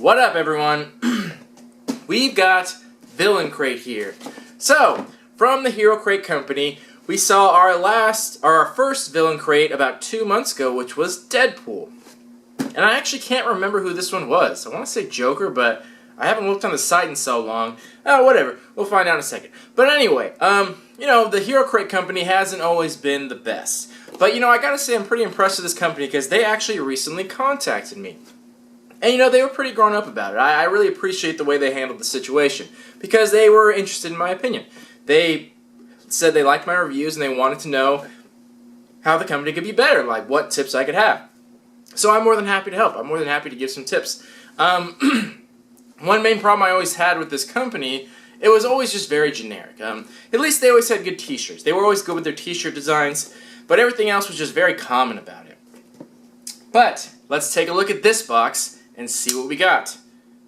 What up, everyone? We've got Villain Crate here. So, from the Hero Crate Company, we saw our first Villain Crate about 2 months ago, which was Deadpool. And I actually can't remember who this one was. I want to say Joker, but I haven't looked on the site in so long. Whatever. We'll find out in a second. But anyway, the Hero Crate Company hasn't always been the best. But, I gotta say I'm pretty impressed with this company because they actually recently contacted me. And, they were pretty grown up about it. I really appreciate the way they handled the situation because they were interested in my opinion. They said they liked my reviews and they wanted to know how the company could be better, like what tips I could have. So I'm more than happy to help. I'm more than happy to give some tips. One main problem I always had with this company, it was always just very generic. At least they always had good t-shirts. They were always good with their t-shirt designs, but everything else was just very common about it. But let's take a look at this box and see what we got.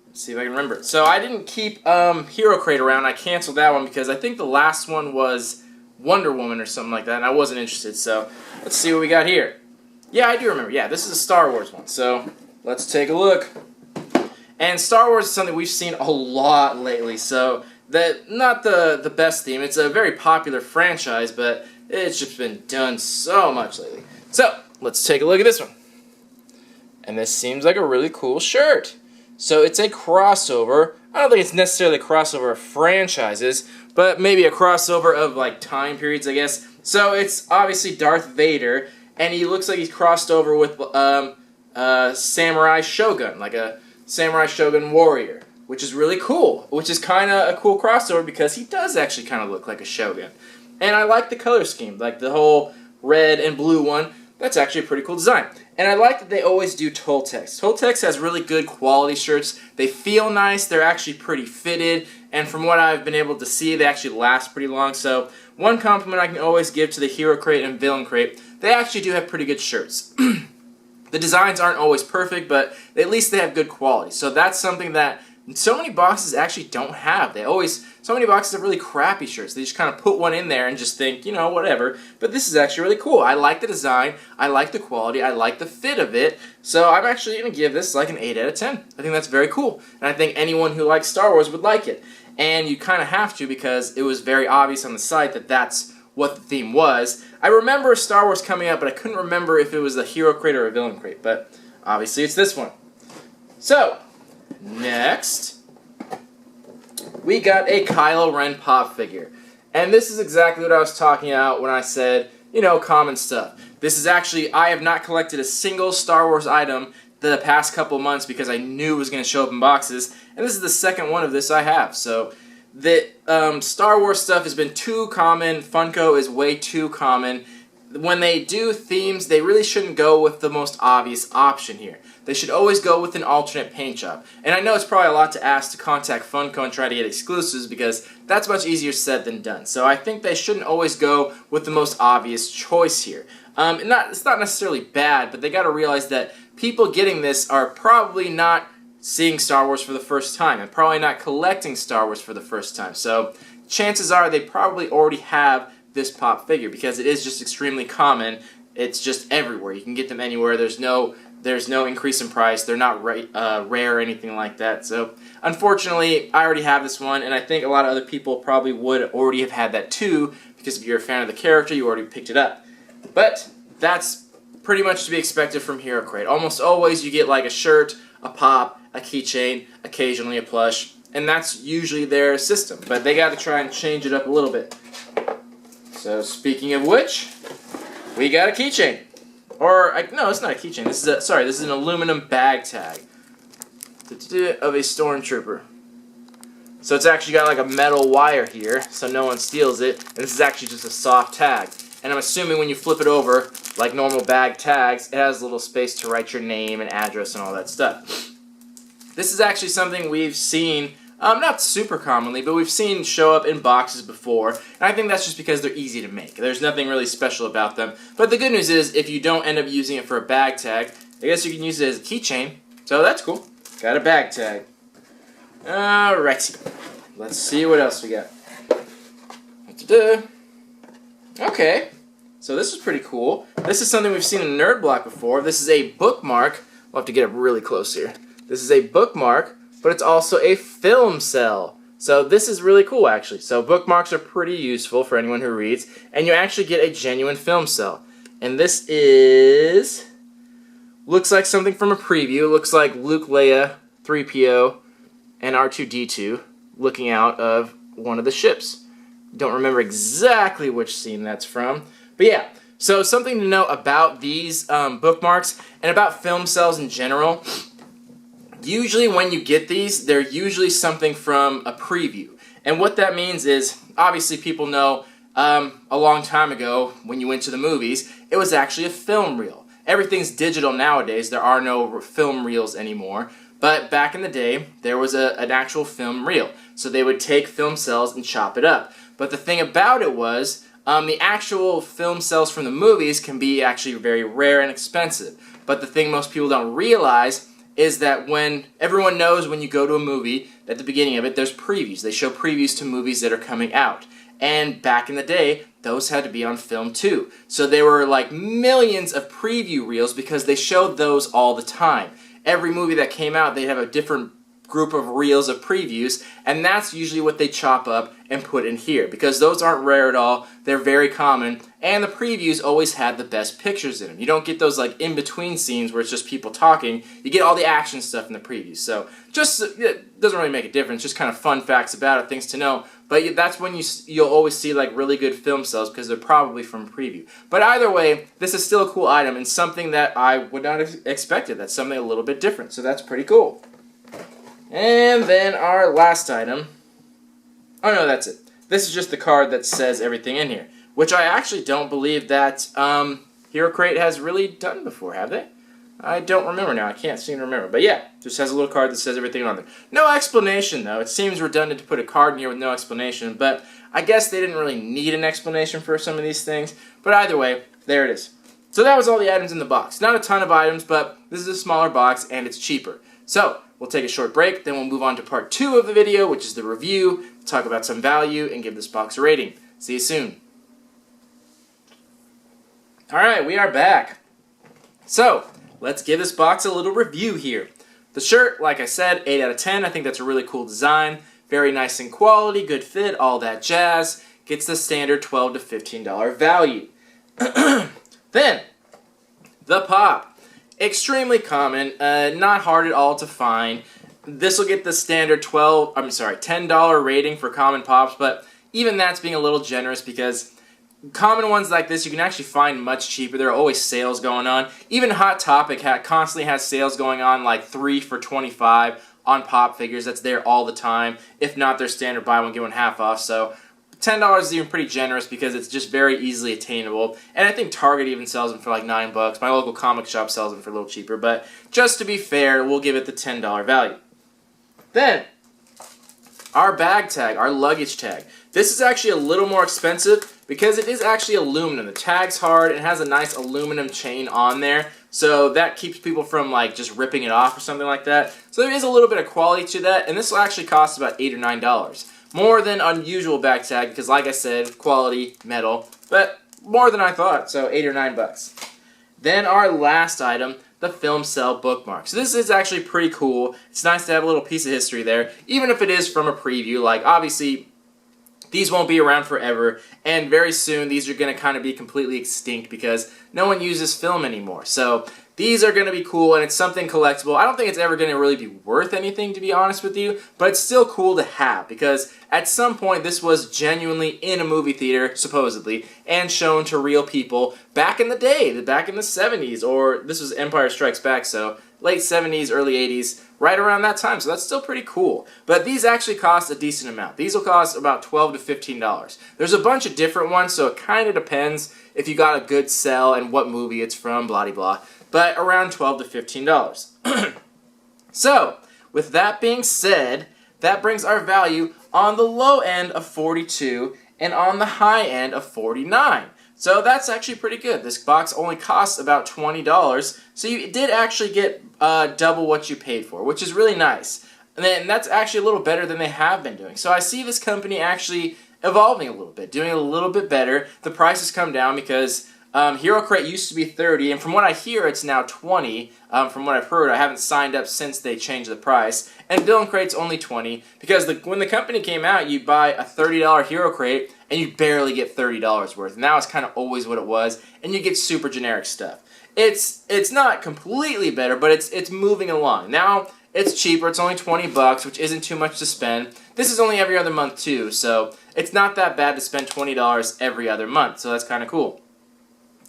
Let's see if I can remember it. So I didn't keep Hero Crate around. I canceled that one because I think the last one was Wonder Woman or something like that, and I wasn't interested. So let's see what we got here. Yeah, I do remember. Yeah, this is a Star Wars one. So let's take a look. And Star Wars is something we've seen a lot lately. So not the best theme. It's a very popular franchise, but it's just been done so much lately. So let's take a look at this one. And this seems like a really cool shirt. So it's a crossover. I don't think it's necessarily a crossover of franchises, but maybe a crossover of like time periods, I guess. So it's obviously Darth Vader, and he looks like he's crossed over with Samurai Shogun, like a Samurai Shogun warrior, which is really cool. Which is kind of a cool crossover because he does actually kind of look like a Shogun. And I like the color scheme, like the whole red and blue one. That's actually a pretty cool design. And I like that they always do Toltecs. Toltecs has really good quality shirts. They feel nice. They're actually pretty fitted. And from what I've been able to see, they actually last pretty long. So one compliment I can always give to the Hero Crate and Villain Crate, they actually do have pretty good shirts. The designs aren't always perfect, but at least they have good quality. So that's something that so many boxes actually don't have. So many boxes have really crappy shirts. They just kind of put one in there and just think, whatever. But this is actually really cool. I like the design. I like the quality. I like the fit of it. So I'm actually going to give this like an 8 out of 10. I think that's very cool. And I think anyone who likes Star Wars would like it. And you kind of have to because it was very obvious on the site that that's what the theme was. I remember Star Wars coming up, but I couldn't remember if it was a Hero Crate or a Villain Crate. But obviously it's this one. So next, we got a Kylo Ren pop figure. And this is exactly what I was talking about when I said, common stuff. This is actually, I have not collected a single Star Wars item the past couple months because I knew it was going to show up in boxes. And this is the second one of this I have. So the Star Wars stuff has been too common. Funko is way too common. When they do themes, they really shouldn't go with the most obvious option here. They should always go with an alternate paint job. And I know it's probably a lot to ask to contact Funko and try to get exclusives because that's much easier said than done. So I think they shouldn't always go with the most obvious choice here. It's not necessarily bad, but they got to realize that people getting this are probably not seeing Star Wars for the first time and probably not collecting Star Wars for the first time. So chances are they probably already have this pop figure because it is just extremely common. It's just everywhere. You can get them anywhere. There's no increase in price. They're not rare or anything like that. So unfortunately, I already have this one, and I think a lot of other people probably would already have had that too because if you're a fan of the character, you already picked it up. But that's pretty much to be expected from Hero Crate. Almost always you get like a shirt, a pop, a keychain, occasionally a plush, and that's usually their system. But they got to try and change it up a little bit. So speaking of which, we got a keychain. No, it's not a keychain. This is an aluminum bag tag of a stormtrooper. So it's actually got like a metal wire here, so no one steals it. And this is actually just a soft tag. And I'm assuming when you flip it over, like normal bag tags, it has a little space to write your name and address and all that stuff. This is actually something we've seen, not super commonly, but we've seen show up in boxes before. And I think that's just because they're easy to make. There's nothing really special about them. But the good news is, if you don't end up using it for a bag tag, I guess you can use it as a keychain. So that's cool. Got a bag tag. Alrighty. Let's see what else we got. Okay. So this is pretty cool. This is something we've seen in Nerd Block before. This is a Bookmark. We'll have to get up really close here. This is a bookmark, but it's also a film cell. So this is really cool, actually. So bookmarks are pretty useful for anyone who reads, and you actually get a genuine film cell. And this looks like something from a preview. It looks like Luke, Leia, 3PO, and R2-D2 looking out of one of the ships. Don't remember exactly which scene that's from, but yeah. So something to know about these bookmarks and about film cells in general. Usually when you get these, they're usually something from a preview. And what that means is, obviously people know a long time ago when you went to the movies, it was actually a film reel. Everything's digital nowadays. There are no film reels anymore. But back in the day, there was an actual film reel. So they would take film cells and chop it up. But the thing about it was, the actual film cells from the movies can be actually very rare and expensive. But the thing most people don't realize is that when everyone knows when you go to a movie, at the beginning of it, there's previews. They show previews to movies that are coming out. And back in the day, those had to be on film too. So there were like millions of preview reels because they showed those all the time. Every movie that came out, they'd have a different group of reels of previews, and that's usually what they chop up and put in here, because those aren't rare at all. They're very common, and the previews always had the best pictures in them. You don't get those like in-between scenes where it's just people talking. You get all the action stuff in the previews. So just, it doesn't really make a difference, just kind of fun facts about it, things to know. But that's when you'll always see like really good film cells, because they're probably from a preview. But either way, this is still a cool item and something that I would not have expected. That's something a little bit different, so that's pretty cool. And then our last item. Oh no, that's it. This is just the card that says everything in here, which I actually don't believe that Hero Crate has really done before, have they? I don't remember now. I can't seem to remember. But yeah, just has a little card that says everything on there. No explanation, though. It seems redundant to put a card in here with no explanation, but I guess they didn't really need an explanation for some of these things. But either way, there it is. So that was all the items in the box. Not a ton of items, but this is a smaller box and it's cheaper. So we'll take a short break, then we'll move on to part 2 of the video, which is the review, talk about some value, and give this box a rating. See you soon. Alright, we are back. So, let's give this box a little review here. The shirt, like I said, 8 out of 10. I think that's a really cool design. Very nice in quality, good fit, all that jazz. Gets the standard $12 to $15 value. Then, the pop. Extremely common, not hard at all to find. This will get the standard $10 rating for common pops, but even that's being a little generous because common ones like this you can actually find much cheaper. There are always sales going on. Even Hot Topic constantly has sales going on, like 3 for $25 on pop figures. That's there all the time. If not, their standard buy one get one half off. So $10 is even pretty generous because it's just very easily attainable. And I think Target even sells them for like $9. My local comic shop sells them for a little cheaper. But just to be fair, we'll give it the $10 value. Then, our bag tag, our luggage tag. This is actually a little more expensive because it is actually aluminum. The tag's hard and has a nice aluminum chain on there. So that keeps people from like just ripping it off or something like that. So there is a little bit of quality to that. And this will actually cost about $8 or $9. More than unusual bag tag because, like I said, quality, metal, but more than I thought, so $8 or $9. Then our last item, the film cell bookmark. So this is actually pretty cool. It's nice to have a little piece of history there, even if it is from a preview. Like, obviously, these won't be around forever, and very soon these are going to kind of be completely extinct because no one uses film anymore. So these are going to be cool, and it's something collectible. I don't think it's ever going to really be worth anything, to be honest with you, but it's still cool to have because at some point this was genuinely in a movie theater, supposedly, and shown to real people back in the day, back in the 70s, or this was Empire Strikes Back, so late 70s, early 80s, right around that time, so that's still pretty cool. But these actually cost a decent amount. These will cost about $12 to $15. There's a bunch of different ones, so it kind of depends if you got a good sell and what movie it's from, blah-de-blah. But around $12 to $15. So, with that being said, that brings our value on the low end of $42 and on the high end of $49. So that's actually pretty good. This box only costs about $20, so you did actually get double what you paid for, which is really nice. And that's actually a little better than they have been doing. So I see this company actually evolving a little bit, doing a little bit better. The prices come down because Hero Crate used to be 30, and from what I hear, it's now 20. From what I've heard, I haven't signed up since they changed the price. And Villain Crate's only 20 because when the company came out, you buy a $30 Hero Crate and you barely get $30 worth. And that was kind of always what it was, and you get super generic stuff. It's not completely better, but it's moving along. Now it's cheaper. It's only 20 bucks, which isn't too much to spend. This is only every other month too, so it's not that bad to spend $20 every other month. So that's kind of cool.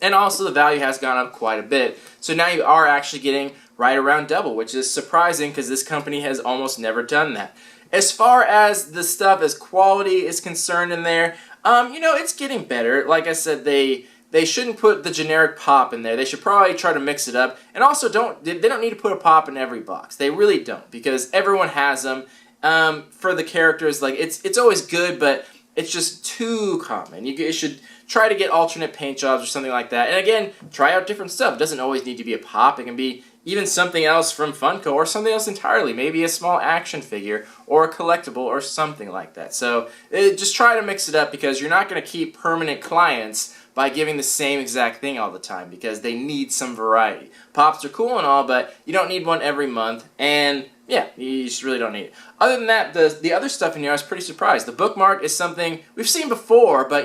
And also the value has gone up quite a bit. So now you are actually getting right around double, which is surprising because this company has almost never done that. As far as the stuff as quality is concerned in there, it's getting better. Like I said, they shouldn't put the generic pop in there. They should probably try to mix it up. And also they don't need to put a pop in every box. They really don't, because everyone has them. For the characters, like it's always good, but it's just too common. You should try to get alternate paint jobs or something like that. And again, try out different stuff. It doesn't always need to be a pop. It can be even something else from Funko or something else entirely. Maybe a small action figure or a collectible or something like that. So just try to mix it up, because you're not going to keep permanent clients by giving the same exact thing all the time, because they need some variety. Pops are cool and all, but you don't need one every month. And yeah, you just really don't need it. Other than that, the other stuff in here, I was pretty surprised. The Bookmark is something we've seen before, but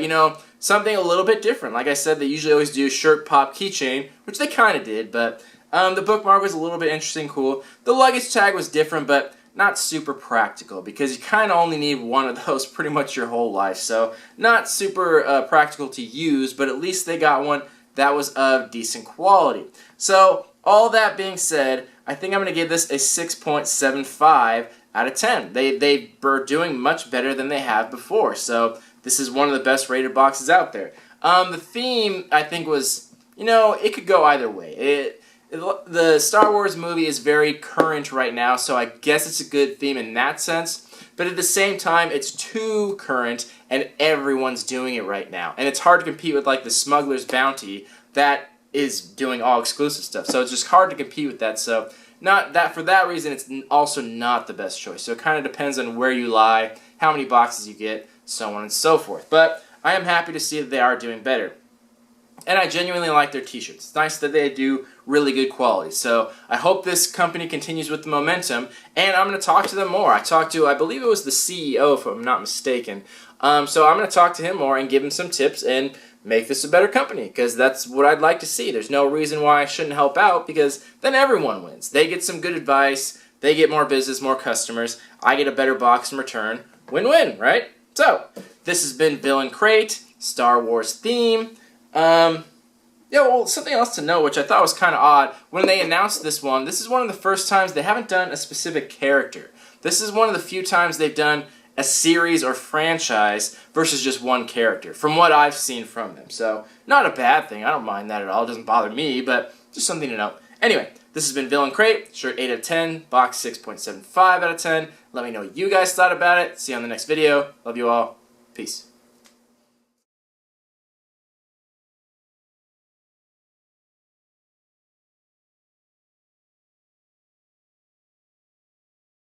something a little bit different. Like I said, they usually always do shirt pop keychain, which they kind of did, but the Bookmark was a little bit interesting, cool. The luggage tag was different, but not super practical, because you kind of only need one of those pretty much your whole life. So not super practical to use, but at least they got one that was of decent quality. So all that being said, I think I'm going to give this a 6.75 out of 10. They were doing much better than they have before, so this is one of the best rated boxes out there. The theme, I think, was, it could go either way. The Star Wars movie is very current right now, so I guess it's a good theme in that sense. But at the same time, it's too current, and everyone's doing it right now. And it's hard to compete with, like, the Smuggler's Bounty that is doing all exclusive stuff. So it's just hard to compete with that. So for that reason, it's also not the best choice. So it kind of depends on where you lie, how many boxes you get, so on and so forth. But I am happy to see that they are doing better. And I genuinely like their t-shirts. It's nice that they do really good quality. So I hope this company continues with the momentum, and I'm going to talk to them more. I talked to, I believe it was the CEO, if I'm not mistaken. So I'm going to talk to him more and give him some tips and make this a better company, because that's what I'd like to see. There's no reason why I shouldn't help out, because then everyone wins. They get some good advice, they get more business, more customers, I get a better box in return. Win-win, right? So, this has been Villain Crate, Star Wars theme. Something else to know, which I thought was kind of odd, when they announced this is one of the first times they haven't done a specific character. This is one of the few times they've done a series or franchise versus just one character, from what I've seen from them. So, not a bad thing. I don't mind that at all. It doesn't bother me, but just something to know. Anyway, this has been Villain Crate, shirt 8 out of 10, box 6.75 out of 10. Let me know what you guys thought about it. See you on the next video. Love you all. Peace.